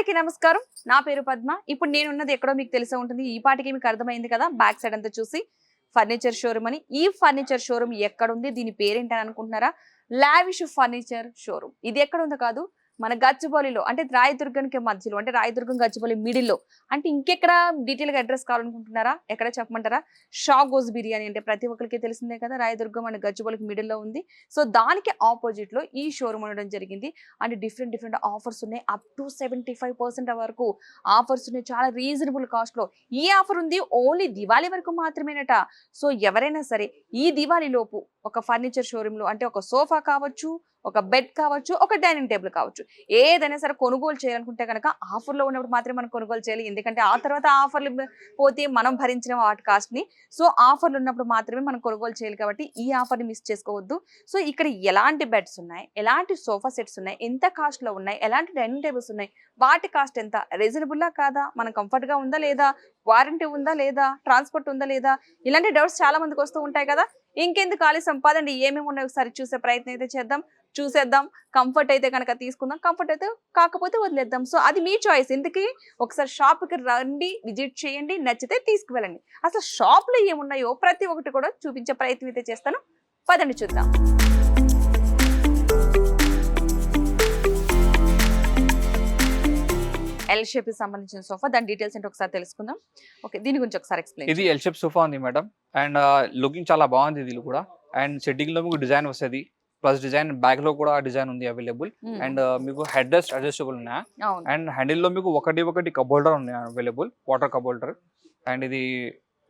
అందరికీ నమస్కారం. నా పేరు పద్మ. ఇప్పుడు నేనున్నది ఎక్కడో మీకు తెలిసే ఉంటుంది. ఈ పాటికి మీకు అర్థమైంది కదా, బ్యాక్ సైడ్ అంతా చూసి ఫర్నిచర్ షోరూమ్ అని. ఈ ఫర్నిచర్ షోరూమ్ ఎక్కడుంది, దీని పేరేంటి అని అనుకుంటున్నారా? Lavish furniture showroom. ఇది ఎక్కడ ఉందో కాదు, మన గచ్చిబౌలిలో, అంటే రాయదుర్గానికి మధ్యలో, అంటే రాయదుర్గం గచ్చిబౌలి మిడిల్లో. అంటే ఇంకెక్కడ డీటెయిల్ గా అడ్రస్ కావాలనుకుంటున్నారా? ఎక్కడ చెప్పమంటారా? షా గోజ్ బిర్యానీ అంటే ప్రతి ఒక్కరికి తెలిసిందే కదా, రాయదుర్గం అండ్ గచ్చిబౌలికి మిడిల్లో ఉంది. సో దానికి ఆపోజిట్ లో ఈ షోరూమ్ ఉండడం జరిగింది. అంటే డిఫరెంట్ ఆఫర్స్ ఉన్నాయి. అప్ టు 75% వరకు ఆఫర్స్ ఉన్నాయి. చాలా రీజనబుల్ కాస్ట్ లో ఈ ఆఫర్ ఉంది. ఓన్లీ దివాళీ వరకు మాత్రమేనట. సో ఎవరైనా సరే ఈ దివాళీ లోపు ఒక ఫర్నిచర్ షోరూమ్ లో, అంటే ఒక సోఫా కావచ్చు, ఒక బెడ్ కావచ్చు, ఒక డైనింగ్ టేబుల్ కావచ్చు, ఏదైనా సరే కొనుగోలు చేయాలనుకుంటే కనుక ఆఫర్లో ఉన్నప్పుడు మాత్రమే మనం కొనుగోలు చేయాలి. ఎందుకంటే ఆ తర్వాత ఆఫర్లు పోతే మనం భరించిన వాటి కాస్ట్ని. సో ఆఫర్లు ఉన్నప్పుడు మాత్రమే మనం కొనుగోలు చేయాలి. కాబట్టి ఈ ఆఫర్ని మిస్ చేసుకోవద్దు. సో ఇక్కడ ఎలాంటి బెడ్స్ ఉన్నాయి, ఎలాంటి సోఫా సెట్స్ ఉన్నాయి, ఎంత కాస్ట్లో ఉన్నాయి, ఎలాంటి డైనింగ్ టేబుల్స్ ఉన్నాయి, వాటి కాస్ట్ ఎంత, రీజనబుల్లా కాదా, మనం కంఫర్ట్గా ఉందా లేదా, వారంటీ ఉందా లేదా, ట్రాన్స్పోర్ట్ ఉందా లేదా, ఇలాంటి డౌట్స్ చాలా మందికి వస్తూ ఉంటాయి కదా. ఇంకెందుకు ఆలస్యం, పదండి ఏమేమి ఉన్నాయో ఒకసారి చూసే ప్రయత్నం అయితే చేద్దాం. చూసేద్దాం. కంఫర్ట్ అయితే కనుక తీసుకుందాం, కంఫర్ట్ అయితే కాకపోతే వదిలేద్దాం. సో అది మీ చాయిస్. ఇందుకే ఒకసారి షాప్కి రండి, విజిట్ చేయండి, నచ్చితే తీసుకువెళ్ళండి. అసలు షాప్లో ఏమున్నాయో ప్రతి ఒక్కటి కూడా చూపించే ప్రయత్నం అయితే చేస్తాను. పదండి చూద్దాం. ఎల్ షేప్ కి సంబంధించిన సోఫా, దాని డీటెయిల్స్ ఏంటో ఒకసారి తెలుసుకుందాం. ఓకే, దీని గురించి ఒకసారి ఎక్స్ప్లెయిన్. ఇది ఎల్ షేప్ సోఫా ఉంది మేడం. అండ్ లుకింగ్ చాలా బాగుంది ఇది కూడా. అండ్ సెట్టింగ్ లో మీకు డిజైన్ వస్తుంది, ప్లస్ డిజైన్ బ్యాక్ లో కూడా డిజైన్ ఉంది అవైలబుల్. అండ్ మీకు హెడ్ రెస్ట్ అడ్జస్టబుల్ ఉన్నాయి. అండ్ హ్యాండిల్ లో మీకు ఒకటి కప్ హోల్డర్ ఉన్నాయి available, water cup holder. And ఇది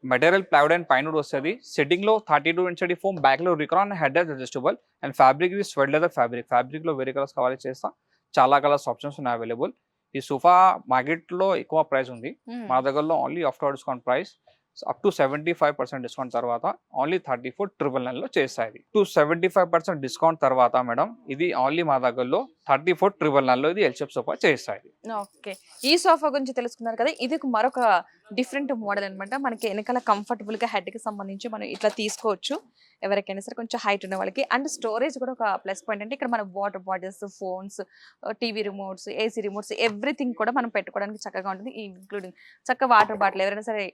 మెటీరియల్ ప్లైవుడ్ అండ్ పైనుడ్ వస్తుంది. సెట్టింగ్ లో 32 ఇంచ్ ఫోమ్, బ్యాక్ లో రిక్రాన్, head rest adjustable. And fabric ఇది స్వెడ్ లెదర్ ఫ్యాబ్రిక్. ఫ్యాబ్రిక్ లో వేరే కలర్స్ కావాలి చేస్తా, చాలా కలర్స్ ఆప్షన్స్ ఉన్నాయి అవైలబుల్. ఈ సోఫా మార్కెట్ లో ఎక్కువ ప్రైస్ ఉంది, మా దగ్గరలో only after discount price up to 75% discount తర్వాత ఓన్లీ 34,999 లో చేస్తాయి. 75% డిస్కౌంట్ తర్వాత మేడం ఇది ఓన్లీ మా దగ్గరలో 34,999 లో ఇది ఎల్ షేప్ సోఫా చేస్తాయి. ఓకే, ఈ సోఫా గురించి తెలుసుకున్నారు కదా. ఇది మరొక డిఫరెంట్ మోడల్ అనమాట. మనకి వెనకాల కంఫర్టబుల్ గా హెడ్ కి సంబంధించి మనం ఇట్లా తీసుకోవచ్చు, ఎవరికైనా సరే కొంచెం హైట్ ఉన్న వాళ్ళకి. అండ్ స్టోరేజ్ కూడా ఒక ప్లస్ పాయింట్. అంటే ఇక్కడ మన water bottles, phones, TV remotes, AC remotes, everything కూడా మనం పెట్టుకోవడానికి చక్కగా ఉంటుంది. ఇంక్లూడింగ్ చక్కగా వాటర్ బాటిల్, ఎవరైనా సరే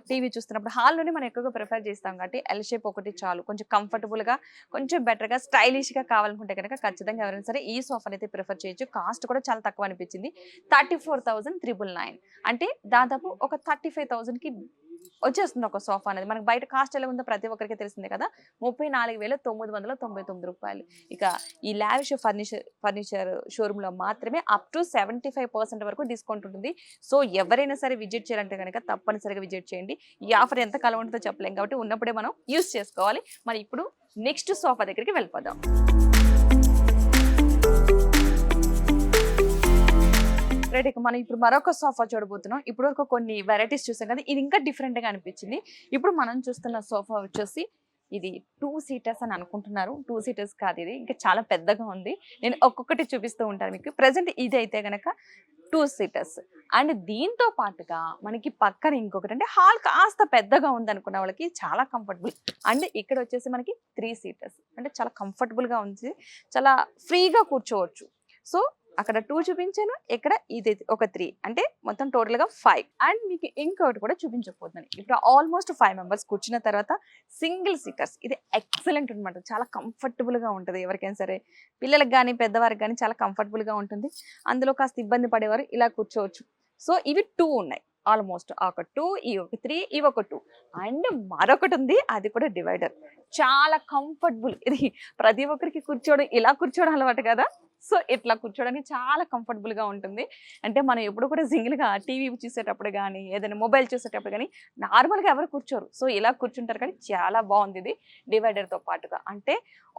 టీవీ చూస్తున్నప్పుడు హాల్లోనే మనం ఎక్కువగా ప్రిఫర్ చేస్తాం కాబట్టి ఎల్ షేప్ ఒకటి చాలు. కొంచెం కంఫర్టబుల్గా, కొంచెం బెటర్గా, స్టైలిష్గా కావాలనుకుంటే కనుక ఖచ్చితంగా ఎవరైనా సరే ఈ సోఫాని అయితే ప్రిఫర్ చేయొచ్చు. కాస్ట్ కూడా చాలా తక్కువ అనిపించింది, 34,999. అంటే దాదాపు ఒక 35,000కి వచ్చేస్తుంది ఒక సోఫా అనేది. మనకి బయట కాస్ట్ ఎలా ఉందో ప్రతి ఒక్కరికి తెలిసిందే కదా, 34,999 రూపాయలు. ఇక ఈ లావిష్ ఫర్నిచర్ షోరూంలో మాత్రమే అప్ టు 75% వరకు డిస్కౌంట్ ఉంటుంది. సో ఎవరైనా సరే విజిట్ చేయాలంటే కనుక తప్పనిసరిగా విజిట్ చేయండి. ఈ ఆఫర్ ఎంత కాలం ఉంటుందో చెప్పలేం కాబట్టి ఉన్నప్పుడే మనం యూజ్ చేసుకోవాలి. మరి ఇప్పుడు నెక్స్ట్ సోఫా దగ్గరికి వెళ్ళిపోదాం. ఇక మనం ఇప్పుడు మరొక సోఫా చూడబోతున్నాం. ఇప్పుడు వరకు కొన్ని వెరైటీస్ చూసాం కదా, ఇది ఇంకా డిఫరెంట్ గా అనిపించింది. ఇప్పుడు మనం చూస్తున్న సోఫా వచ్చేసి ఇది 2 సీటర్స్ అని అనుకుంటున్నారు. 2 సీటర్స్ కాదు, ఇది ఇంకా చాలా పెద్దగా ఉంది. నేను ఒక్కొక్కటి చూపిస్తూ ఉంటాను మీకు. ప్రెసెంట్ ఇది అయితే కనుక 2 సీటర్స్. అండ్ దీంతో పాటుగా మనకి పక్కన ఇంకొకటి, అంటే హాల్ కాస్త పెద్దగా ఉంది అనుకున్న వాళ్ళకి చాలా కంఫర్టబుల్. అండ్ ఇక్కడ వచ్చేసి మనకి 3 సీటర్స్, అంటే చాలా కంఫర్టబుల్ గా ఉంది, చాలా ఫ్రీగా కూర్చోవచ్చు. సో అక్కడ 2 చూపించాను, ఇక్కడ ఇది ఒక 3, అంటే మొత్తం టోటల్ గా 5. అండ్ మీకు ఇంకొకటి కూడా చూపించకపోతున్నాను. ఇప్పుడు ఆల్మోస్ట్ 5 మెంబర్స్ కూర్చున్న తర్వాత సింగిల్ సీటర్స్, ఇది ఎక్సలెంట్ అనమాట. చాలా కంఫర్టబుల్ గా ఉంటుంది. ఎవరికైనా సరే పిల్లలకు కానీ పెద్దవారికి కానీ చాలా కంఫర్టబుల్ గా ఉంటుంది. అందులో కాస్త ఇబ్బంది పడేవారు ఇలా కూర్చోవచ్చు. సో ఇవి 2 ఉన్నాయి ఆల్మోస్ట్. ఒక 2, ఈ ఒక 3, ఇవి ఒక 2. అండ్ మరొకటి ఉంది, అది కూడా డివైడర్. చాలా కంఫర్టబుల్. ఇది ప్రతి ఒక్కరికి కూర్చోవడం, ఇలా కూర్చోవడం అలవాటు కదా. సో ఇట్లా కూర్చోడానికి చాలా కంఫర్టబుల్ గా ఉంటుంది. అంటే మనం ఎప్పుడు కూడా సింగిల్ గా టీవీ చూసేటప్పుడు కానీ, ఏదైనా మొబైల్ చూసేటప్పుడు కానీ నార్మల్ గా ఎవరు కూర్చోరు. సో ఇలా కూర్చుంటారు, కానీ చాలా బాగుంది ఇది డివైడర్ తో పాటుగా. అంటే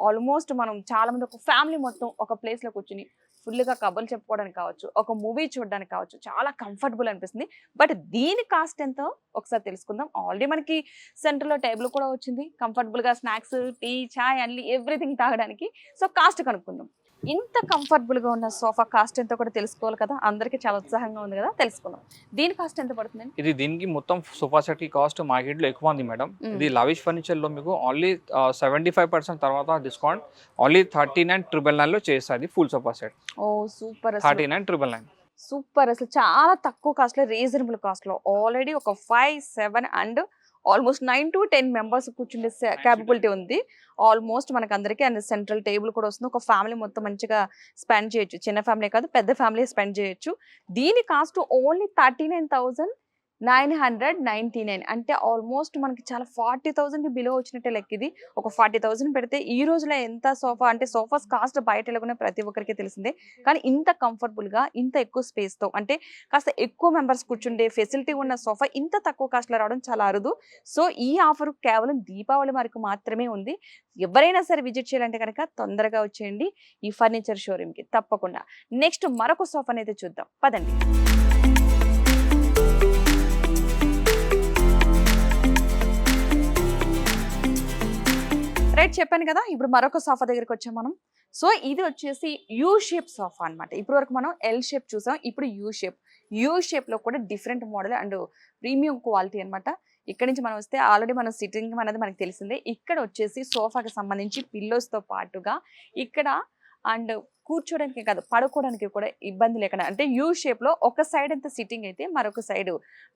ఆల్మోస్ట్ మనం చాలా మంది ఒక ఫ్యామిలీ మొత్తం ఒక ప్లేస్ లో కూర్చుని ఫుల్గా కబుర్లు చెప్పుకోవడానికి కావచ్చు, ఒక మూవీ చూడడానికి కావచ్చు, చాలా కంఫర్టబుల్ అనిపిస్తుంది. బట్ దీని కాస్ట్ ఎంతో ఒకసారి తెలుసుకుందాం. ఆల్రెడీ మనకి సెంటర్లో టేబుల్ కూడా వచ్చింది, కంఫర్టబుల్గా స్నాక్స్, టీ, చాయ్ అన్ని ఎవ్రీథింగ్ తాగడానికి. సో కాస్ట్ కనుక్కుందాం. ఇంత కంఫర్టబుల్గా ఉన్న సోఫా కాస్ట్ ఎంతో కూడా తెలుసుకోవాలి కదా, అందరికీ చాలా ఉత్సాహంగా ఉంది కదా, తెలుసుకుందాం. దీని కాస్ట్ ఎంత పడుతుంది? ఇది దీనికి మొత్తం సోఫా సెట్ కి కాస్ట్ మార్కెట్ లో ఎక్కువ ఉంది మేడం. ఇది లావిష్ ఫర్నిచర్ లో మీకు ఓన్లీ 75% తర్వాత డిస్కౌంట్ ఓన్లీ 39,999 లో చేస్తుంది ఫుల్ సోఫా సెట్. ఓ సూపర్. 39,999. సూపర్, అసలు చాలా తక్కువ కాస్ట్ లో, రీజనబుల్ కాస్ట్ లో ఆల్రెడీ ఒక 5, 7 అండ్ ఆల్మోస్ట్ 9 to 10 మెంబర్స్ కూర్చుండే క్యాపబిలిటీ ఉంది ఆల్మోస్ట్ మనకు అందరికీ. అండ్ సెంట్రల్ టేబుల్ కూడా వస్తుంది. ఒక ఫ్యామిలీ మొత్తం మంచిగా స్పెండ్ చేయొచ్చు. చిన్న ఫ్యామిలీ కాదు, పెద్ద ఫ్యామిలీ స్పెండ్ చేయొచ్చు. దీని కాస్ట్ ఓన్లీ 39,999. అంటే ఆల్మోస్ట్ మనకి చాలా 40,000 బిలో వచ్చినట్టే లెక్క. ఇది ఒక 40,000 పెడితే ఈ రోజులో ఎంత సోఫా, అంటే సోఫాస్ కాస్ట్ బయట ఎలాగొనే ప్రతి ఒక్కరికి తెలిసిందే. కానీ ఇంత కంఫర్టబుల్ గా, ఇంత ఎక్కువ స్పేస్ తో, అంటే కాస్త ఎక్కువ మెంబర్స్ కూర్చుండే ఫెసిలిటీ ఉన్న సోఫా ఇంత తక్కువ కాస్ట్ లో రావడం చాలా అరుదు. సో ఈ ఆఫర్ కేవలం దీపావళి వరకు మాత్రమే ఉంది. ఎవరైనా సరే విజిట్ చేయాలంటే కనుక తొందరగా వచ్చేయండి ఈ ఫర్నిచర్ షోరూమ్ కి తప్పకుండా. నెక్స్ట్ మరొక సోఫాని అయితే చూద్దాం, పదండి. రైట్, చెప్పాను కదా, ఇప్పుడు మరొక సోఫా దగ్గరికి వచ్చాం మనం. సో ఇది వచ్చేసి యూ షేప్ సోఫా అనమాట. ఇప్పటి వరకు మనం ఎల్ షేప్ చూసాం, ఇప్పుడు యూ షేప్ లో కూడా different model and premium quality అనమాట. ఇక్కడ నుంచి మనం వస్తే ఆల్రెడీ మనం సిట్టింగ్ అనేది మనకు తెలిసిందే. ఇక్కడ వచ్చేసి సోఫాకి సంబంధించి పిల్లోస్ తో పాటుగా ఇక్కడ అండ్ కూర్చోడానికి కాదు, పడుకోవడానికి కూడా ఇబ్బంది లేకుండా, అంటే యూ షేప్ లో ఒక సైడ్ అంతా సిట్టింగ్ అయితే మరొక సైడ్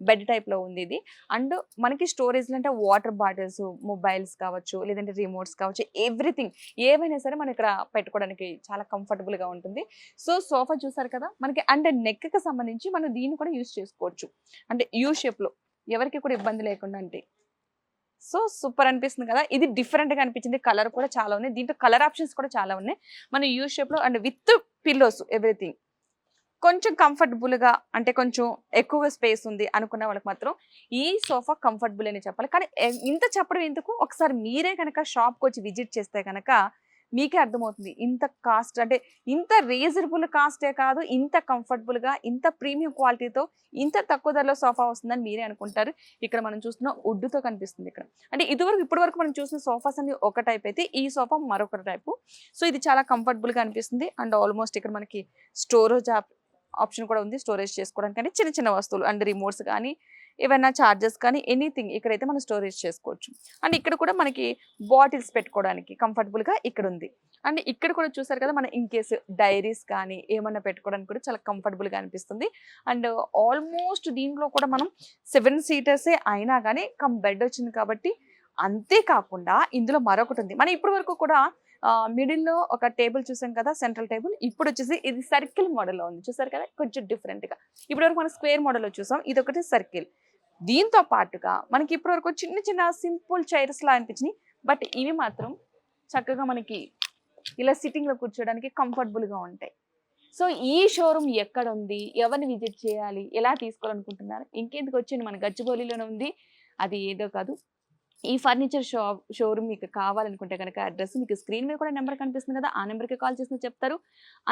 బెడ్ టైప్ లో ఉంది ఇది. అండ్ మనకి స్టోరేజ్ అంటే వాటర్ బాటిల్స్, మొబైల్స్ కావచ్చు, లేదంటే రిమోట్స్ కావచ్చు, ఎవ్రీథింగ్ ఏవైనా సరే మనం ఇక్కడ పెట్టుకోవడానికి చాలా కంఫర్టబుల్ గా ఉంటుంది. సో సోఫా చూసారు కదా మనకి, అంటే నెక్ కి సంబంధించి మనం దీన్ని కూడా యూజ్ చేసుకోవచ్చు, అంటే యూ షేప్ లో ఎవరికి కూడా ఇబ్బంది లేకుండా. అంటే సో సూపర్ అనిపిస్తుంది కదా. ఇది డిఫరెంట్ గా అనిపించింది. కలర్ కూడా చాలా ఉన్నాయి, దీంట్లో కలర్ ఆప్షన్స్ కూడా చాలా ఉన్నాయి. మన యూ షేప్ లో అండ్ విత్ పిల్లోస్ ఎవ్రీథింగ్ కొంచెం కంఫర్టబుల్ గా, అంటే కొంచెం ఎక్కువ స్పేస్ ఉంది అనుకున్న వాళ్ళకి మాత్రం ఈ సోఫా కంఫర్టబుల్ అని చెప్పాలి. కానీ ఇంత చెప్పడం ఎందుకు, ఒకసారి మీరే కనుక షాప్కి వచ్చి విజిట్ చేస్తే కనుక మీకే అర్థమవుతుంది. ఇంత కాస్ట్, అంటే ఇంత రీజనబుల్ కాస్టే కాదు, ఇంత కంఫర్టబుల్ గా, ఇంత ప్రీమియం క్వాలిటీతో, ఇంత తక్కువ ధరలో సోఫా వస్తుందని మీరే అనుకుంటారు. ఇక్కడ మనం చూస్తున్న వుడ్ తో కనిపిస్తుంది ఇక్కడ. అంటే ఇప్పటి వరకు మనం చూసిన సోఫాస్ అన్ని ఒక టైప్ అయితే ఈ సోఫా మరొక టైపు. సో ఇది చాలా కంఫర్టబుల్ గా అనిపిస్తుంది. అండ్ ఆల్మోస్ట్ ఇక్కడ మనకి స్టోరేజ్ ఆప్షన్ కూడా ఉంది, స్టోరేజ్ చేసుకోవడానికి. అంటే చిన్న చిన్న వస్తువులు అండ్ రిమోట్స్ కానీ, ఏవైనా చార్జెస్ కానీ, ఎనీథింగ్ ఇక్కడైతే మనం స్టోరేజ్ చేసుకోవచ్చు. అండ్ ఇక్కడ కూడా మనకి బాటిల్స్ పెట్టుకోవడానికి కంఫర్టబుల్ గా ఇక్కడ ఉంది. అండ్ ఇక్కడ కూడా చూసారు కదా, మన ఇన్ కేసు డైరీస్ కానీ ఏమన్నా పెట్టుకోవడానికి కూడా చాలా కంఫర్టబుల్ గా అనిపిస్తుంది. అండ్ ఆల్మోస్ట్ దీంట్లో కూడా మనం 7 సీటర్సే అయినా కానీ బెడ్ వచ్చింది కాబట్టి. అంతేకాకుండా ఇందులో మరొకటి ఉంది. మనం ఇప్పటి వరకు కూడా మిడిల్లో ఒక టేబుల్ చూసాం కదా, సెంట్రల్ టేబుల్. ఇప్పుడు వచ్చేసి ఇది సర్కిల్ మోడల్లో ఉంది, చూసారు కదా, కొంచెం డిఫరెంట్ గా. ఇప్పటి వరకు మనం స్క్వేర్ మోడల్లో చూసాం, ఇది ఒకటి సర్కిల్. దీంతో పాటుగా మనకి ఇప్పటి వరకు చిన్న చిన్న సింపుల్ చైర్స్ లా అనిపించినాయి, బట్ ఇవి మాత్రం చక్కగా మనకి ఇలా సిట్టింగ్ లో కూర్చోడానికి కంఫర్టబుల్ గా ఉంటాయి. సో ఈ షోరూమ్ ఎక్కడ ఉంది, ఎవరిని విజిట్ చేయాలి, ఎలా తీసుకోవాలనుకుంటున్నారు, ఇంకెందుకు వచ్చింది, మన గచ్చిబౌలిలోనే ఉంది. అది ఏదో కాదు, ఈ ఫర్నిచర్ షోరూమ్ మీకు కావాలనుకుంటే కనుక అడ్రస్ మీకు స్క్రీన్ మీద కూడా నెంబర్ కనిపిస్తుంది కదా, ఆ నెంబర్కి కాల్ చేసి చెప్తారు.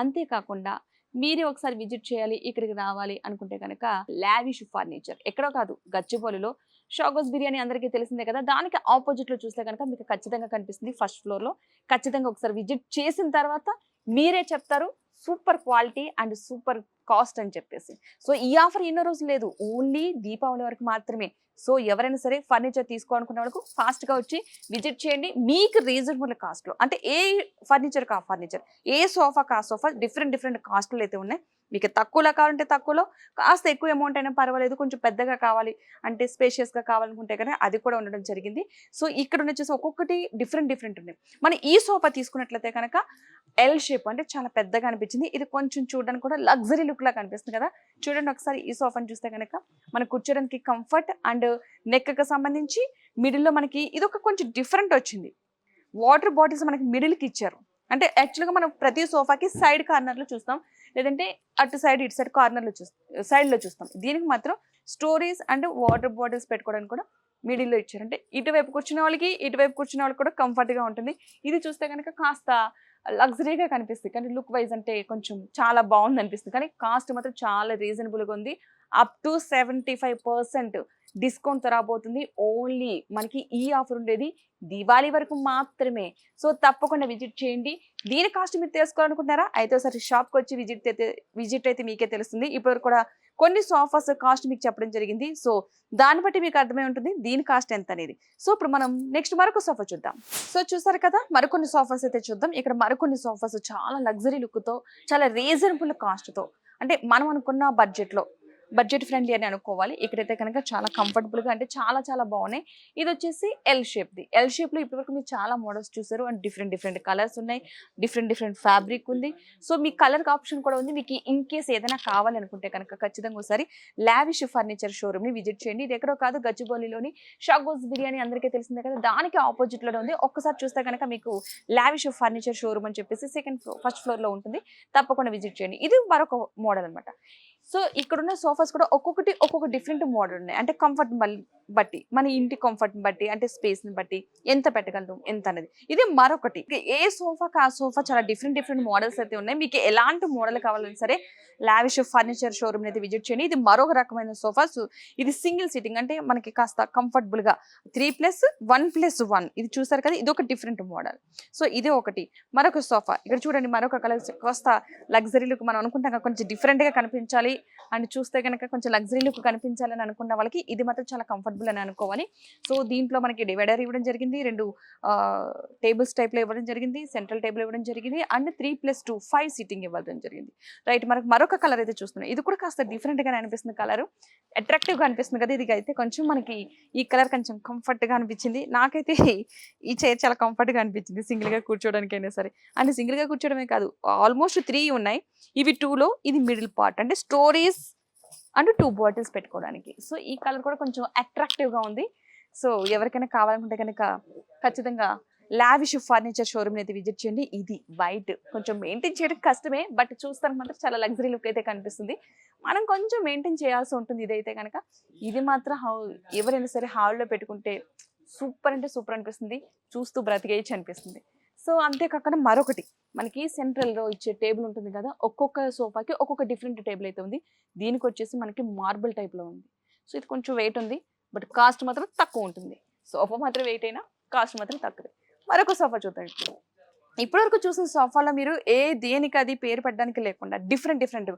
అంతేకాకుండా మీరే ఒకసారి విజిట్ చేయాలి, ఇక్కడికి రావాలి అనుకుంటే కనుక లావిష్ ఫర్నిచర్ ఎక్కడో కాదు, గచ్చిబౌలిలో. షాగోస్ బిర్యానీ అందరికీ తెలిసిందే కదా, దానికి ఆపోజిట్ లో చూస్తే కనుక మీకు ఖచ్చితంగా కనిపిస్తుంది ఫస్ట్ ఫ్లోర్ లో. ఖచ్చితంగా ఒకసారి విజిట్ చేసిన తర్వాత మీరే చెప్తారు super quality and super cost అని చెప్పేసి. సో ఈ ఆఫర్ ఎన్నో రోజులు లేదు, ఓన్లీ దీపావళి వరకు మాత్రమే. సో ఎవరైనా సరే ఫర్నిచర్ తీసుకోవాలనుకునే వాళ్ళకు ఫాస్ట్ గా వచ్చి విజిట్ చేయండి. మీకు రీజనబుల్ కాస్ట్ లో, అంటే ఏ ఫర్నిచర్ కా ఫర్నిచర్, ఏ సోఫా కా సోఫా, డిఫరెంట్ కాస్ట్లు అయితే ఉన్నాయి. మీకు తక్కువలో కావాలంటే తక్కువలో, కాస్త ఎక్కువ అమౌంట్ అయినా పర్వాలేదు, కొంచెం పెద్దగా కావాలి అంటే స్పేషియస్ గా కావాలనుకుంటే కానీ అది కూడా ఉండడం జరిగింది. సో ఇక్కడ వచ్చేసి ఒక్కొక్కటి డిఫరెంట్ ఉన్నాయి. మనం ఈ సోఫా తీసుకున్నట్లయితే కనుక ఎల్ షేప్, అంటే చాలా పెద్దగా అనిపించింది. ఇది కొంచెం చూడడానికి కూడా లగ్జరీ లుక్ లా కనిపిస్తుంది కదా. చూడండి ఒకసారి ఈ సోఫాని చూస్తే కనుక మనకు కూర్చోడానికి కంఫర్ట్ అండ్ నెక్ కి సంబంధించి మిడిల్లో మనకి ఇది ఒక కొంచెం డిఫరెంట్ వచ్చింది. వాటర్ బాటిల్స్ మనకి మిడిల్ కి ఇచ్చారు. అంటే యాక్చువల్గా మనం ప్రతి సోఫాకి సైడ్ కార్నర్ లో చూస్తాం, లేదంటే అటు సైడ్ ఇటు సైడ్ కార్నర్ లో సైడ్ లో చూస్తాం. దీనికి మాత్రం స్టోరేజ్ అండ్ వాటర్ బాటిల్స్ పెట్టుకోవడానికి కూడా మిడిల్లో ఇచ్చారు. అంటే ఇటువైపు కూర్చున్న వాళ్ళకి ఇటువైపు కూర్చున్న వాళ్ళకి కూడా కంఫర్ట్ గా ఉంటుంది. ఇది చూస్తే కనుక కాస్త లగ్జరీగా కనిపిస్తుంది, కానీ లుక్ వైజ్ అంటే కొంచెం చాలా బాగుంది అనిపిస్తుంది. కానీ కాస్ట్ మాత్రం చాలా రీజనబుల్ గా ఉంది. అప్ టు 75% డిస్కౌంట్ రాబోతుంది. ఓన్లీ మనకి ఈ ఆఫర్ ఉండేది దివాళీ వరకు మాత్రమే. సో తప్పకుండా విజిట్ చేయండి. దీని కాస్ట్ మీరు తెలుసుకోవాలనుకుంటున్నారా, అయితే ఒకసారి షాప్కి వచ్చి విజిట్ అయితే మీకే తెలుస్తుంది. ఇప్పుడు కూడా కొన్ని సోఫాస్ కాస్ట్ మీకు చెప్పడం జరిగింది. సో దాన్ని బట్టి మీకు అర్థమై ఉంటుంది దీని కాస్ట్ ఎంత అనేది. సో ఇప్పుడు మనం నెక్స్ట్ మరొక సోఫా చూద్దాం. సో చూసారు కదా, మరికొన్ని సోఫాస్ అయితే చూద్దాం. ఇక్కడ మరికొన్ని సోఫాస్ చాలా లగ్జరీ లుక్ తో, చాలా రీజనబుల్ కాస్ట్ తో, అంటే మనం అనుకున్న బడ్జెట్ ఫ్రెండ్లీ అని అనుకోవాలి. ఇక్కడైతే కనుక చాలా కంఫర్టబుల్ గా అంటే చాలా చాలా బాగున్నాయి. ఇది వచ్చేసి ఎల్ షేప్ లో ఇప్పటివరకు మీరు చాలా మోడల్స్ చూసారు అండ్ డిఫరెంట్ కలర్స్ ఉన్నాయి, డిఫరెంట్ ఫ్యాబ్రిక్ ఉంది. సో మీ కలర్ ఆప్షన్ కూడా ఉంది. మీకు ఇన్ కేస్ ఏదైనా కావాలి అనుకుంటే కనుక ఖచ్చితంగా ఒకసారి లావిష్ ఫర్నిచర్ షోరూమ్ ని విజిట్ చేయండి. ఇది ఎక్కడో కాదు, గచ్చిబౌలిలోని షాగోస్ బిర్యానీ అందరికీ తెలిసిందే కదా, దానికి ఆపోజిట్ లోనే ఉంది. ఒక్కసారి చూస్తే కనుక మీకు లావిష్ ఫర్నిచర్ షోరూమ్ అని చెప్పేసి ఫస్ట్ ఫ్లోర్ లో ఉంటుంది. తప్పకుండా విజిట్ చేయండి. ఇది మరొక మోడల్ అన్నమాట. సో ఇక్కడున్న సోఫాస్ కూడా ఒక్కొక్క డిఫరెంట్ మోడల్ ఉన్నాయి. అంటే కంఫర్ట్ బట్టి, మన ఇంటి కంఫర్ట్ బట్టి, అంటే స్పేస్ ని బట్టి ఎంత పెట్టగలం ఎంత అనేది. ఇది మరొకటి. ఏ సోఫాకి ఆ సోఫా చాలా డిఫరెంట్ మోడల్స్ అయితే ఉన్నాయి. మీకు ఎలాంటి మోడల్ కావాలన్నా సరే లావిష్ ఫర్నిచర్ షోరూమ్ అయితే విజిట్ చేయండి. ఇది మరొక రకమైన సోఫా. ఇది సింగిల్ సిట్టింగ్, అంటే మనకి కాస్త కంఫర్టబుల్ గా 3+1+1 ఇది చూసారు కదా, ఇది ఒక డిఫరెంట్ మోడల్. సో ఇది ఒకటి. మరొక సోఫా ఇక్కడ చూడండి, మరొక కలర్ కాస్త లగ్జరీ లుక్. మనం అనుకుంటాం కదా కొంచెం డిఫరెంట్ గా కనిపించాలి అండ్ చూస్తే కనుక కొంచెం లగ్జరీ లుక్ కనిపించాలని అనుకున్న వాళ్ళకి ఇది మాత్రం చాలా కంఫర్టబుల్ అని అనుకోవాలి. సో దీంట్లో మనకి డివైడర్ ఇవ్వడం జరిగింది, 2 టేబుల్స్ టైప్ లో ఇవ్వడం జరిగింది, సెంట్రల్ టేబుల్ ఇవ్వడం జరిగింది అండ్ 3+2 5 సీటింగ్ ఇవ్వడం జరిగింది. రైట్, మనకు మరొక కలర్ అయితే చూస్తున్నాం. ఇది కూడా కాస్త డిఫరెంట్ గానే అనిపిస్తుంది, కలర్ అట్రాక్టివ్ గా అనిపిస్తుంది కదా. ఇది అయితే కొంచెం మనకి ఈ కలర్ కొంచెం కంఫర్ట్ గా అనిపించింది. నాకైతే ఈ చైర్ చాలా కంఫర్ట్ గా అనిపించింది సింగిల్ గా కూర్చోడానికి అయినా సరే. అంటే సింగిల్ గా కూర్చోడమే కాదు, ఆల్మోస్ట్ 3 ఉన్నాయి. ఇవి 2 లో ఇది మిడిల్ పార్ట్, అంటే స్టోరీస్ అండ్ 2 బాటిల్స్ పెట్టుకోవడానికి. సో ఈ కలర్ కూడా కొంచెం అట్రాక్టివ్ గా ఉంది. సో ఎవరికైనా కావాలనుకుంటే కనుక ఖచ్చితంగా లావిష్ ఫర్నిచర్ షోరూమ్ అయితే విజిట్ చేయండి. ఇది వైట్, కొంచెం మెయింటైన్ చేయడం కష్టమే, బట్ చూస్తానికి మాత్రం చాలా లగ్జరీ లుక్ అయితే కనిపిస్తుంది. మనం కొంచెం మెయింటైన్ చేయాల్సి ఉంటుంది. ఇదైతే కనుక ఇది మాత్రం ఎవరైనా సరే హాల్లో పెట్టుకుంటే సూపర్ అంటే సూపర్ అనిపిస్తుంది, చూస్తూ బ్రతికేయచ్చు అనిపిస్తుంది. సో అంతేకాకుండా మరొకటి, మనకి సెంట్రల్ లో ఇచ్చే టేబుల్ ఉంటుంది కదా, ఒక్కొక్క సోఫాకి ఒక్కొక్క డిఫరెంట్ టేబుల్ అయితే ఉంది. దీనికి వచ్చేసి మనకి మార్బుల్ టైప్ లో ఉంది. సో ఇది కొంచెం వెయిట్ ఉంది, బట్ కాస్ట్ మాత్రం తక్కువ ఉంటుంది. సోఫా మాత్రం వెయిట్ అయినా కాస్ట్ మాత్రం తక్కువే. మరొక సోఫా చూద్దాం. ఇప్పటివరకు చూసిన సోఫాలో మీరు దేనికి అది పేరు పెట్టడానికి లేకుండా డిఫరెంట్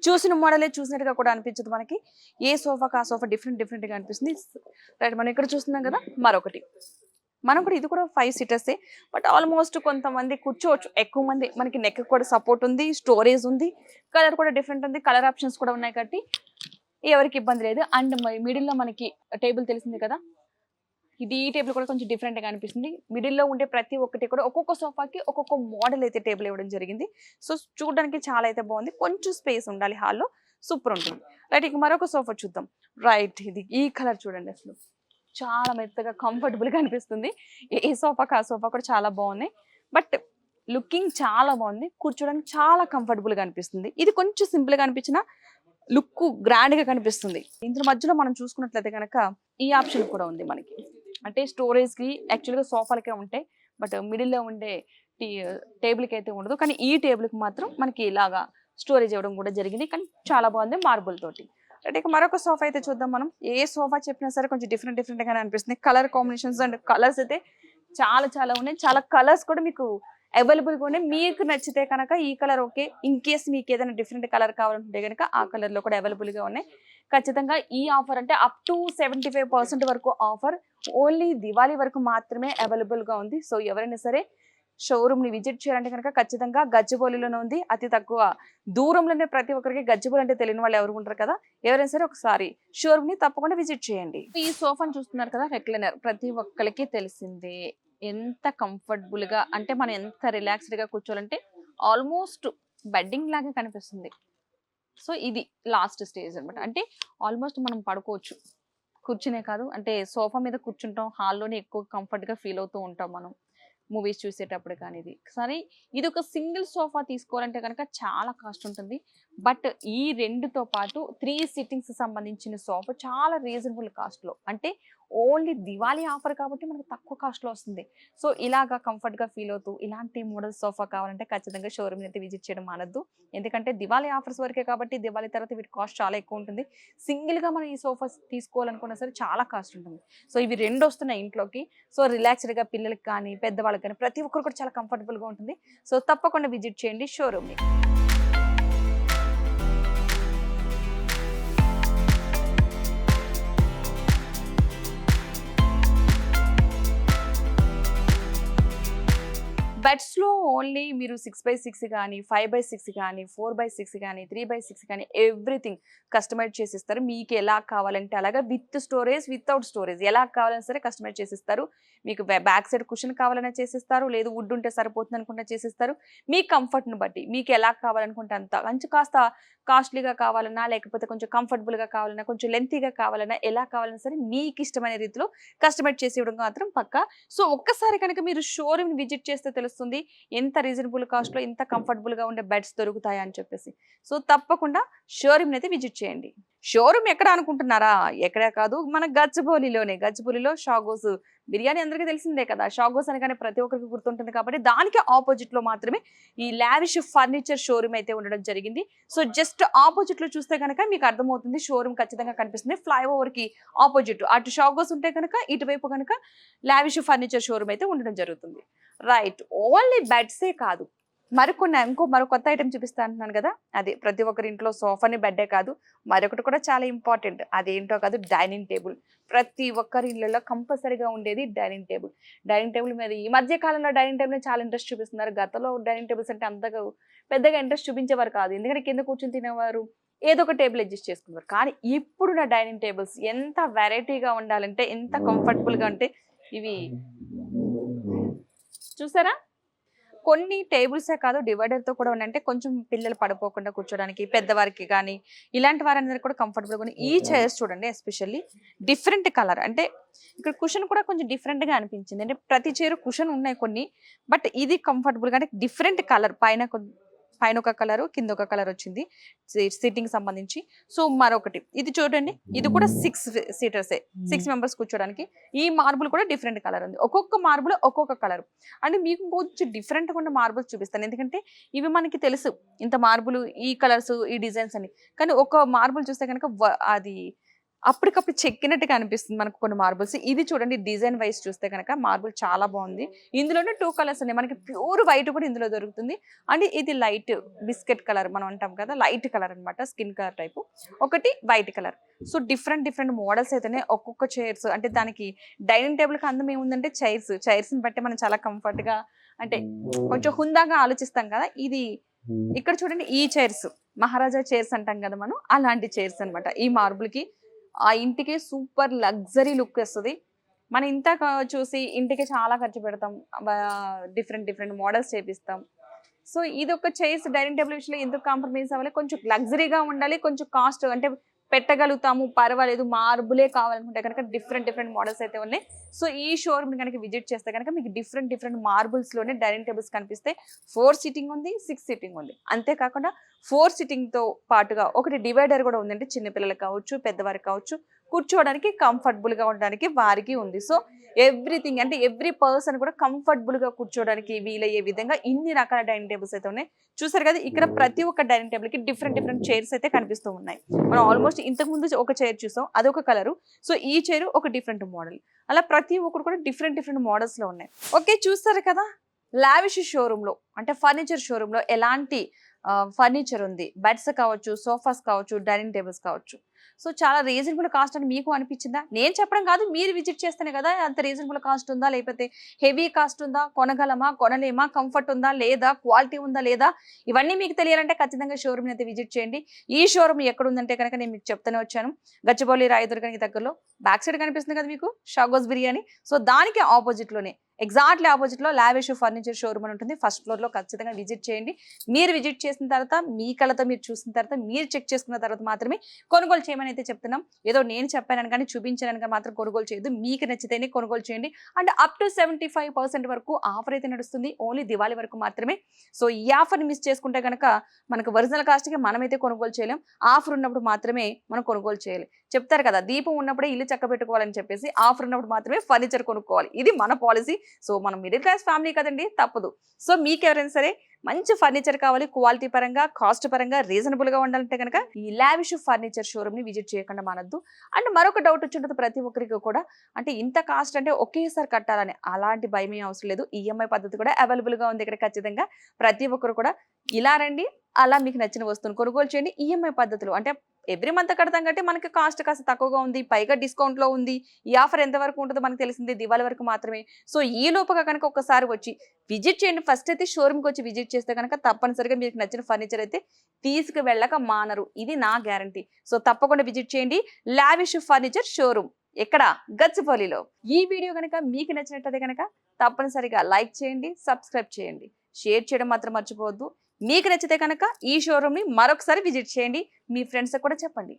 చూసిన మోడలే చూసినట్టుగా కూడా అనిపించదు. మనకి ఏ సోఫాకి ఆ సోఫా డిఫరెంట్ గా అనిపిస్తుంది. రైట్, మనం ఇక్కడ చూస్తున్నాం కదా మరొకటి. మనం కూడా ఇది కూడా 5 సీటర్సే, బట్ ఆల్మోస్ట్ కొంతమంది కూర్చోవచ్చు, ఎక్కువ మంది. మనకి నెక్ కూడా సపోర్ట్ ఉంది, స్టోరేజ్ ఉంది, కలర్ కూడా డిఫరెంట్ ఉంది, కలర్ ఆప్షన్స్ కూడా ఉన్నాయి కాబట్టి ఎవరికి ఇబ్బంది లేదు. అండ్ మిడిల్ లో మనకి టేబుల్ తెలిసింది కదా, ఇది ఈ టేబుల్ కూడా కొంచెం డిఫరెంట్ గా అనిపిస్తుంది. మిడిల్ లో ఉండే ప్రతి ఒక్కటి కూడా ఒక్కొక్క సోఫాకి ఒక్కొక్క మోడల్ అయితే టేబుల్ ఇవ్వడం జరిగింది. సో చూడడానికి చాలా అయితే బాగుంది. కొంచెం స్పేస్ ఉండాలి హాల్లో, సూపర్ ఉంటుంది. రైట్, ఇక మరొక సోఫా చూద్దాం. రైట్, ఇది ఈ కలర్ చూడండి, అసలు చాలా మెత్తగా కంఫర్టబుల్ గా అనిపిస్తుంది. ఏ సోఫాకి ఆ సోఫా కూడా చాలా బాగున్నాయి, బట్ లుకింగ్ చాలా బాగుంది, కూర్చోడానికి చాలా కంఫర్టబుల్ గా అనిపిస్తుంది. ఇది కొంచెం సింపుల్ గా అనిపించిన లుక్ గ్రాండ్ గా కనిపిస్తుంది. ఇందులో మధ్యలో మనం చూసుకున్నట్లయితే కనుక ఈ ఆప్షన్ కూడా ఉంది మనకి. అంటే స్టోరేజ్ కి యాక్చువల్గా సోఫాలకే ఉంటాయి, బట్ మిడిల్ లో ఉండే టేబుల్ కి అయితే ఉండదు. కానీ ఈ టేబుల్ కి మాత్రం మనకి ఇలాగా స్టోరేజ్ ఇవ్వడం కూడా జరిగింది. కానీ చాలా బాగుంది మార్బుల్ తోటి. అంటే ఇక మరొక సోఫా అయితే చూద్దాం. మనం ఏ సోఫా చెప్పినా సరే కొంచెం డిఫరెంట్ గానే అనిపిస్తుంది. కలర్ కాంబినేషన్స్ అండ్ కలర్స్ అయితే చాలా ఉన్నాయి. చాలా కలర్స్ కూడా మీకు అవైలబుల్ గా ఉన్నాయి. మీకు నచ్చితే కనుక ఈ కలర్ ఓకే, ఇన్ కేస్ మీకు ఏదైనా డిఫరెంట్ కలర్ కావాలంటే కనుక ఆ కలర్ లో కూడా అవైలబుల్ గా ఉన్నాయి. ఖచ్చితంగా ఈ ఆఫర్ అంటే అప్ టు 75% వరకు ఆఫర్ ఓన్లీ దివాళీ వరకు మాత్రమే అవైలబుల్ గా ఉంది. సో ఎవరైనా సరే షోరూమ్ ని విజిట్ చేయాలంటే కనుక ఖచ్చితంగా గచ్చిబౌలిలోనే ఉంది. అతి తక్కువ దూరంలోనే. ప్రతి ఒక్కరికి గచ్చిబౌలి అంటే తెలియని వాళ్ళు ఎవరు ఉంటారు కదా, ఎవరైనా సరే ఒకసారి షోరూమ్ ని తప్పకుండా విజిట్ చేయండి. ఈ సోఫాని చూస్తున్నారు కదా, రెక్లైనర్, ప్రతి ఒక్కరికి తెలిసిందే. ఎంత కంఫర్టబుల్ గా, అంటే మనం ఎంత రిలాక్స్డ్ గా కూర్చోవాలంటే ఆల్మోస్ట్ బెడ్డింగ్ లాగా కనిపిస్తుంది. సో ఇది లాస్ట్ స్టేజ్ అన్నమాట. అంటే ఆల్మోస్ట్ మనం పడుకోవచ్చు, కూర్చునే కాదు, అంటే సోఫా మీద కూర్చుంటాం, హాల్లోనే ఎక్కువ కంఫర్ట్ గా ఫీల్ అవుతూ ఉంటాం మనం మూవీస్ చూసేటప్పుడు. కానీ ఇది ఒక సింగిల్ సోఫా తీసుకోవాలంటే కనుక చాలా కాస్ట్ ఉంటుంది. బట్ ఈ రెండుతో పాటు 3 సిట్టింగ్స్ సంబంధించిన సోఫా చాలా రీజనబుల్ కాస్ట్ లో, అంటే ఓన్లీ దివాళీ ఆఫర్ కాబట్టి మనకు తక్కువ కాస్ట్ లో వస్తుంది. సో ఇలాగా కంఫర్ట్ గా ఫీల్ అవుతూ ఇలాంటి మోడల్ సోఫా కావాలంటే ఖచ్చితంగా షోరూమ్ అయితే విజిట్ చేయడం మానద్దు. ఎందుకంటే దివాళీ ఆఫర్స్ వరకే కాబట్టి దివాళీ తర్వాత వీటి కాస్ట్ చాలా ఎక్కువ ఉంటుంది. సింగిల్ గా మనం ఈ సోఫా తీసుకోవాలనుకున్నా సరే చాలా కాస్ట్ ఉంటుంది. సో ఇవి 2 వస్తున్నాయి ఇంట్లోకి. సో రిలాక్స్డ్ గా పిల్లలకి కానీ పెద్దవాళ్ళకి కానీ ప్రతి ఒక్కరు కూడా చాలా కంఫర్టబుల్ గా ఉంటుంది. సో తప్పకుండా విజిట్ చేయండి షోరూమ్ ని. బెడ్స్ లో ఓన్లీ మీరు 6x6 కానీ 5x6 కానీ 4x6 కానీ 3x6 కానీ ఎవ్రీథింగ్ కస్టమైజ్ చేసిస్తారు. మీకు ఎలా కావాలంటే అలాగా విత్ స్టోరేజ్ వితౌట్ స్టోరేజ్ ఎలా కావాలన్నా సరే కస్టమైజ్ చేసిస్తారు. మీకు బ్యాక్ సైడ్ కుషన్ కావాలన్నా చేసిస్తారు, లేదు వుడ్ ఉంటే సరిపోతుంది అనుకుంటే చేసిస్తారు. మీ కంఫర్ట్ని బట్టి మీకు ఎలా కావాలనుకుంటే అంత కొంచెం కాస్త కాస్ట్లీగా కావాలన్నా లేకపోతే కొంచెం కంఫర్టబుల్గా కావాలన్నా కొంచెం లెంతీగా కావాలన్నా ఎలా కావాలన్నా సరే మీకు ఇష్టమైన రీతిలో కస్టమైజ్ చేసి ఇవ్వడం మాత్రం పక్కా. సో ఒక్కసారి కనుక మీరు షోరూమ్ విజిట్ చేస్తే తెలుస్తుంది ఎంత రీజనబుల్ కాస్ట్లో ఎంత కంఫర్టబుల్గా ఉండే బెడ్స్ దొరుకుతాయా అని చెప్పేసి. సో తప్పకుండా షోరూమ్ని అయితే విజిట్ చేయండి. షోరూమ్ ఎక్కడ అనుకుంటున్నారా? ఎక్కడే కాదు, మన గచ్చిబౌలిలోనే. గచ్చిబౌలిలో షాగోస్ బిర్యానీ అందరికీ తెలిసిందే కదా. షాగోస్ అనగానే ప్రతి ఒక్కరికి గుర్తుంటుంది కాబట్టి దానికి ఆపోజిట్ లో మాత్రమే ఈ లావిష్ ఫర్నిచర్ షోరూమ్ అయితే ఉండడం జరిగింది. సో జస్ట్ ఆపోజిట్ లో చూస్తే కనుక మీకు అర్థమవుతుంది షోరూమ్ ఖచ్చితంగా కనిపిస్తుంది. ఫ్లైఓవర్ కి ఆపోజిట్ అటు షాగోస్ ఉంటే కనుక ఇటువైపు కనుక లావిష్ ఫర్నిచర్ షోరూమ్ అయితే ఉండడం జరుగుతుంది. రైట్, ఓన్లీ బెడ్సే కాదు, మరో కొత్త ఐటమ్ చూపిస్తా అంటున్నాను కదా, అది ప్రతి ఒక్కరి ఇంట్లో సోఫాని బెడ్డే కాదు, మరొకటి కూడా చాలా ఇంపార్టెంట్. అదేంటో కాదు, డైనింగ్ టేబుల్. ప్రతి ఒక్కరి ఇళ్ళలో కంపల్సరీగా ఉండేది డైనింగ్ టేబుల్. డైనింగ్ టేబుల్ మీద ఈ మధ్య కాలంలో డైనింగ్ టేబుల్ చాలా ఇంట్రెస్ట్ చూపిస్తున్నారు. గతంలో డైనింగ్ టేబుల్స్ అంటే అంతగా పెద్దగా ఇంట్రెస్ట్ చూపించేవారు కాదు, ఎందుకంటే కింద కూర్చొని తినేవారు, ఏదో ఒక టేబుల్ అడ్జస్ట్ చేసుకునేవారు. కానీ ఇప్పుడున్న డైనింగ్ టేబుల్స్ ఎంత వెరైటీగా ఉండాలంటే, ఎంత కంఫర్టబుల్గా అంటే, ఇవి చూసారా, కొన్ని టేబుల్సే కాదు డివైడర్తో కూడా ఉన్నాయంటే కొంచెం పిల్లలు పడిపోకుండా కూర్చోడానికి, పెద్దవారికి కానీ ఇలాంటి వారందరికీ కూడా కంఫర్టబుల్గా ఉన్నాయి. ఈ చైర్స్ చూడండి, ఎస్పెషల్లీ డిఫరెంట్ కలర్, అంటే ఇక్కడ కుషన్ కూడా కొంచెం డిఫరెంట్గా అనిపించింది. అంటే ప్రతి చైర్ కుషన్ ఉన్నాయి కొన్ని, బట్ ఇది కంఫర్టబుల్గా అంటే డిఫరెంట్ కలర్, పైన ఒక కలర్ కింద ఒక కలర్ వచ్చింది సిట్టింగ్ సంబంధించి. సో మరొకటి ఇది చూడండి, ఇది కూడా 6 సీటర్సే, 6 మెంబర్స్ కూర్చోడానికి. ఈ మార్బుల్ కూడా డిఫరెంట్ కలర్ ఉంది, ఒక్కొక్క మార్బుల్ ఒక్కొక్క కలర్. అంటే మీకు కొంచెం డిఫరెంట్గా ఉన్న మార్బుల్స్ చూపిస్తాను, ఎందుకంటే ఇవి మనకి తెలుసు ఇంత మార్బుల్ ఈ కలర్స్ ఈ డిజైన్స్ అని. కానీ ఒక మార్బుల్ చూస్తే కనుక అది అప్పటికప్పుడు చెక్కినట్టుగా అనిపిస్తుంది మనకు కొన్ని మార్బుల్స్. ఇది చూడండి, డిజైన్ వైజ్ చూస్తే కనుక మార్బుల్ చాలా బాగుంది. ఇందులోనే 2 కలర్స్ ఉన్నాయి, మనకి ప్యూర్ వైట్ కూడా ఇందులో దొరుకుతుంది. అండ్ ఇది లైట్ బిస్కెట్ కలర్ మనం అంటాం కదా, లైట్ కలర్ అనమాట, స్కిన్ కలర్ టైపు. ఒకటి white colour. So different models అయితేనే ఒక్కొక్క చైర్స్, అంటే దానికి డైనింగ్ టేబుల్కి అందం ఏముందంటే చైర్స్ని బట్టి మనం చాలా కంఫర్ట్గా అంటే కొంచెం హుందాగా ఆలోచిస్తాం కదా. ఇది ఇక్కడ చూడండి, ఈ చైర్స్ మహారాజా చైర్స్ అంటాం కదా మనం, అలాంటి చైర్స్ అనమాట. ఈ మార్బుల్కి ఆ ఇంటికి సూపర్ లగ్జరీ లుక్ వస్తుంది. మన ఇంత చూసి ఇంటికి చాలా ఖర్చు పెడతాం, డిఫరెంట్ మోడల్స్ చేపిస్తాం. సో ఇది ఒక చైర్స్ డైనింగ్ టేబుల్ విషయంలో ఎందుకు కాంప్రమైజ్ అవ్వాలి, కొంచెం లగ్జరీగా ఉండాలి, కొంచెం కాస్ట్ అంటే పెట్టగలుగుతాము, పర్వాలేదు, మార్బులే కావాలనుకుంటే కనుక డిఫరెంట్ మోడల్స్ అయితే ఉన్నాయి. సో ఈ షోరూమ్ కనుక విజిట్ చేస్తే కనుక మీకు డిఫరెంట్ మార్బుల్స్లోనే డైనింగ్ టేబుల్స్ కనిపిస్తే 4 సీటింగ్ ఉంది, 6 సీటింగ్ ఉంది. అంతేకాకుండా 4 సీటింగ్తో పాటుగా ఒకటి డివైడర్ కూడా ఉందంటే చిన్నపిల్లలకు కావచ్చు, పెద్దవారికి కావచ్చు, కూర్చోవడానికి కంఫర్టబుల్గా ఉండడానికి వారికి ఉంది. సో ఎవ్రీథింగ్ అంటే ఎవ్రీ పర్సన్ కూడా కంఫర్టబుల్గా కూర్చోవడానికి వీలయ్యే విధంగా ఇన్ని రకాల డైనింగ్ టేబుల్స్ అయితే ఉన్నాయి. చూసారు కదా, ఇక్కడ ప్రతి ఒక్క డైనింగ్ టేబుల్కి డిఫరెంట్ చైర్స్ అయితే కనిపిస్తూ ఉన్నాయి. మనం ఆల్మోస్ట్ ఇంతకుముందు ఒక చైర్ చూసాం, అదొక కలరు. సో ఈ చైర్ ఒక డిఫరెంట్ మోడల్, అలా ప్రతి ఒక్కరు కూడా డిఫరెంట్ మోడల్స్లో ఉన్నాయి. ఓకే, చూస్తారు కదా, లావిష్ షోరూంలో అంటే ఫర్నిచర్ షోరూంలో ఎలాంటి ఫర్నిచర్ ఉంది, బెడ్స్ కావచ్చు, సోఫాస్ కావచ్చు, డైనింగ్ టేబుల్స్ కావచ్చు. సో చాలా రీజనబుల్ కాస్ట్ అని మీకు అనిపించిందా? నేను చెప్పడం కాదు, మీరు విజిట్ చేస్తేనే కదా అంత రీజనబుల్ కాస్ట్ ఉందా లేకపోతే హెవీ కాస్ట్ ఉందా, కొనగలమా కొనలేమా, కంఫర్ట్ ఉందా లేదా, క్వాలిటీ ఉందా లేదా, ఇవన్నీ మీకు తెలియాలంటే ఖచ్చితంగా షోరూమ్ అయితే విజిట్ చేయండి. ఈ షోరూమ్ ఎక్కడ ఉందంటే కనుక నేను మీకు చెప్తూనే వచ్చాను, గచ్చిబౌలి రాయదుర్గానికి దగ్గరలో. బ్యాక్ సైడ్ కనిపిస్తుంది కదా మీకు షాగోస్ బిర్యానీ, సో దానికి ఆపోజిట్లోనే ఎగ్జాక్ట్లీ ఆపోజిట్లో లావిష్ ఫర్నిచర్ షోరూమ్ అని ఉంటుంది. ఫస్ట్ ఫ్లోర్లో ఖచ్చితంగా విజిట్ చేయండి. మీరు విజిట్ చేసిన తర్వాత మీ కళ్ళతో మీరు చూసిన తర్వాత మీరు చెక్ చేసుకున్న తర్వాత మాత్రమే కొనుగోలు చేయమని అయితే చెప్తున్నాం. ఏదో నేను చెప్పానని కానీ చూపించానని కానీ మాత్రం కొనుగోలు చేయదు, మీకు నచ్చితేనే కొనుగోలు చేయండి. అండ్ అప్ టు 75% వరకు ఆఫర్ అయితే నడుస్తుంది, ఓన్లీ దివాళీ వరకు మాత్రమే. సో ఈ ఆఫర్ని మిస్ చేసుకుంటే కనుక మనకు ఒరిజినల్ కాస్ట్కి మనమైతే కొనుగోలు చేయలేం, ఆఫర్ ఉన్నప్పుడు మాత్రమే మనం కొనుగోలు చేయాలి. చెప్తారు కదా, దీపం ఉన్నప్పుడే ఇల్లు చక్క పెట్టుకోవాలని చెప్పేసి, ఆఫర్ ఉన్నప్పుడు మాత్రమే ఫర్నిచర్ కొనుక్కోవాలి, ఇది మన పాలసీ. సో మనం మిడిల్ క్లాస్ ఫ్యామిలీ కదండి, తప్పదు. సో మీకు ఎవరైనా సరే మంచి ఫర్నిచర్ కావాలి, క్వాలిటీ పరంగా కాస్ట్ పరంగా రీజనబుల్గా ఉండాలంటే కనుక ఈ లావిష్ ఫర్నిచర్ షోరూమ్ని విజిట్ చేయకుండా మానద్దు. అండ్ మరొక డౌట్ వచ్చి ఉంటుంది ప్రతి ఒక్కరికి కూడా, అంటే ఇంత కాస్ట్ అంటే ఒకేసారి కట్టాలని, అలాంటి భయమే అవసరం లేదు. ఈఎంఐ పద్ధతి కూడా అవైలబుల్గా ఉంది ఇక్కడ. ఖచ్చితంగా ప్రతి ఒక్కరు కూడా ఇలా రండి, అలా మీకు నచ్చిన వస్తువును కొనుగోలు చేయండి. ఈఎంఐ పద్ధతిలో అంటే ఎవ్రీ మంత్ కడతాం కాబట్టి మనకి కాస్ట్ కాస్త తక్కువగా ఉంది, పైగా డిస్కౌంట్లో ఉంది. ఈ ఆఫర్ ఎంతవరకు ఉంటుందో మనకు తెలిసింది దివాళీ వరకు మాత్రమే. సో ఈ లోపుగా కనుక ఒక్కసారి వచ్చి విజిట్ చేయండి. ఫస్ట్ అయితే షోరూమ్కి వచ్చి విజిట్ చేస్తే కనుక తప్పనిసరిగా మీకు నచ్చిన ఫర్నిచర్ అయితే తీసుకు వెళ్ళక మానరు. ఇది నా గ్యారంటీ. సో తప్పకుండా విజిట్ చేయండి లావిష్ ఫర్నిచర్ షోరూమ్. ఎక్కడ? గచ్చిబౌలిలో. ఈ వీడియో కనుక మీకు నచ్చినట్లయితే కనుక తప్పనిసరిగా లైక్ చేయండి, సబ్స్క్రైబ్ చేయండి, షేర్ చేయడం మాత్రం మర్చిపోవద్దు. మీకు నచ్చితే కనుక ఈ షోరూమ్ని మరొకసారి విజిట్ చేయండి. మీ ఫ్రెండ్స్కి కూడా చెప్పండి.